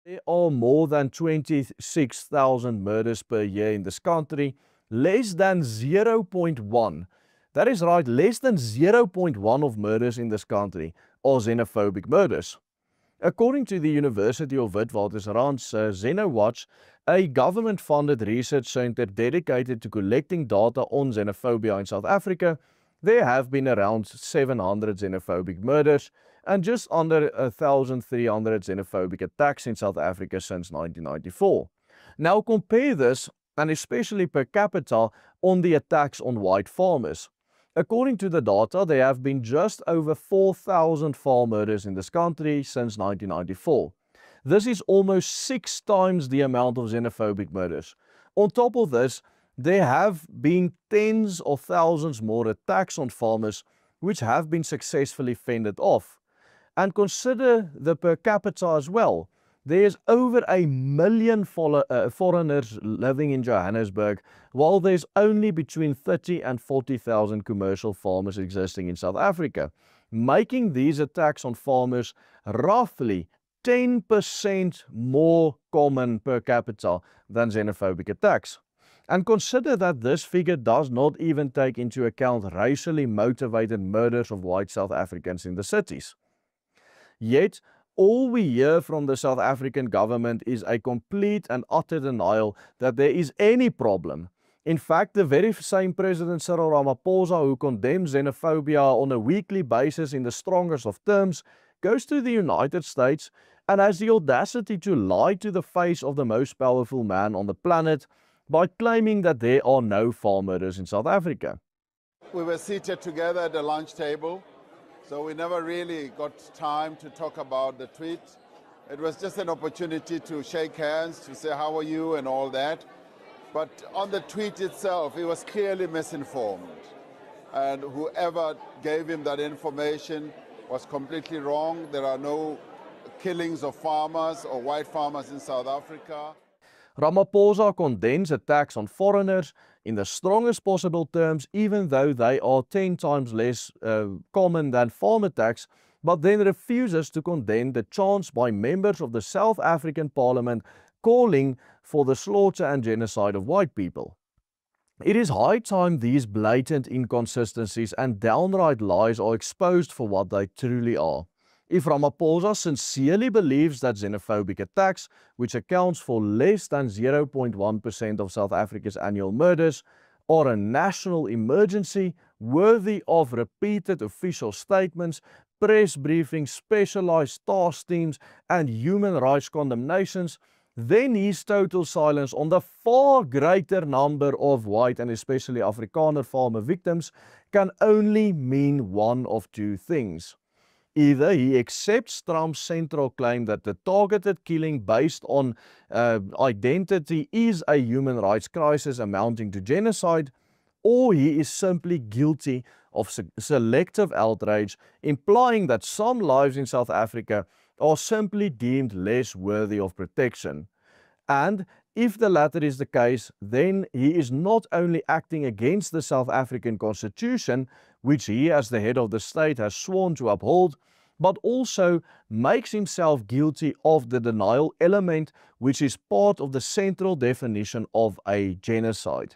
There are more than 26,000 murders per year in this country. Less than zero point 0.1, that is right, less than zero point 0.1 of murders in this country are xenophobic murders. According to the University of Witwatersrand's XenoWatch, a government-funded research center dedicated to collecting data on xenophobia in South Africa, there have been around 700 xenophobic murders and just under 1,300 xenophobic attacks in South Africa since 1994. Now compare this, and especially per capita, on the attacks on white farmers. According to the data, there have been just over 4,000 farm murders in this country since 1994. This is almost 6 times the amount of xenophobic murders. On top of this, there have been tens of thousands more attacks on farmers which have been successfully fended off. And consider the per capita as well. There's over 1 million foreigners living in Johannesburg, while there's only between 30 and 40,000 commercial farmers existing in South Africa, making these attacks on farmers roughly 10% more common per capita than xenophobic attacks. And consider that this figure does not even take into account racially motivated murders of white South Africans in the cities. Yet, all we hear from the South African government is a complete and utter denial that there is any problem. In fact, the very same President Cyril Ramaphosa, who condemns xenophobia on a weekly basis in the strongest of terms, goes to the United States and has the audacity to lie to the face of the most powerful man on the planet by claiming that there are no farm murders in South Africa. We were seated together at the lunch table, so we never really got time to talk about the tweet. It was just an opportunity to shake hands, to say how are you and all that. But on the tweet itself, he was clearly misinformed. And whoever gave him that information was completely wrong. There are no killings of farmers or white farmers in South Africa. Ramaphosa condemns attacks on foreigners in the strongest possible terms, even though they are 10 times less common than farm attacks, but then refuses to condemn the chants by members of the South African Parliament calling for the slaughter and genocide of white people. It is high time these blatant inconsistencies and downright lies are exposed for what they truly are. If Ramaphosa sincerely believes that xenophobic attacks, which accounts for less than 0.1% of South Africa's annual murders, are a national emergency worthy of repeated official statements, press briefings, specialized task teams, and human rights condemnations, then his total silence on the far greater number of white and especially Afrikaner farmer victims can only mean one of two things. Either he accepts Trump's central claim that the targeted killing based on identity is a human rights crisis amounting to genocide, or he is simply guilty of selective outrage, implying that some lives in South Africa are simply deemed less worthy of protection. And if the latter is the case, then he is not only acting against the South African Constitution, which he as the head of the state has sworn to uphold, but also makes himself guilty of the denial element, which is part of the central definition of a genocide.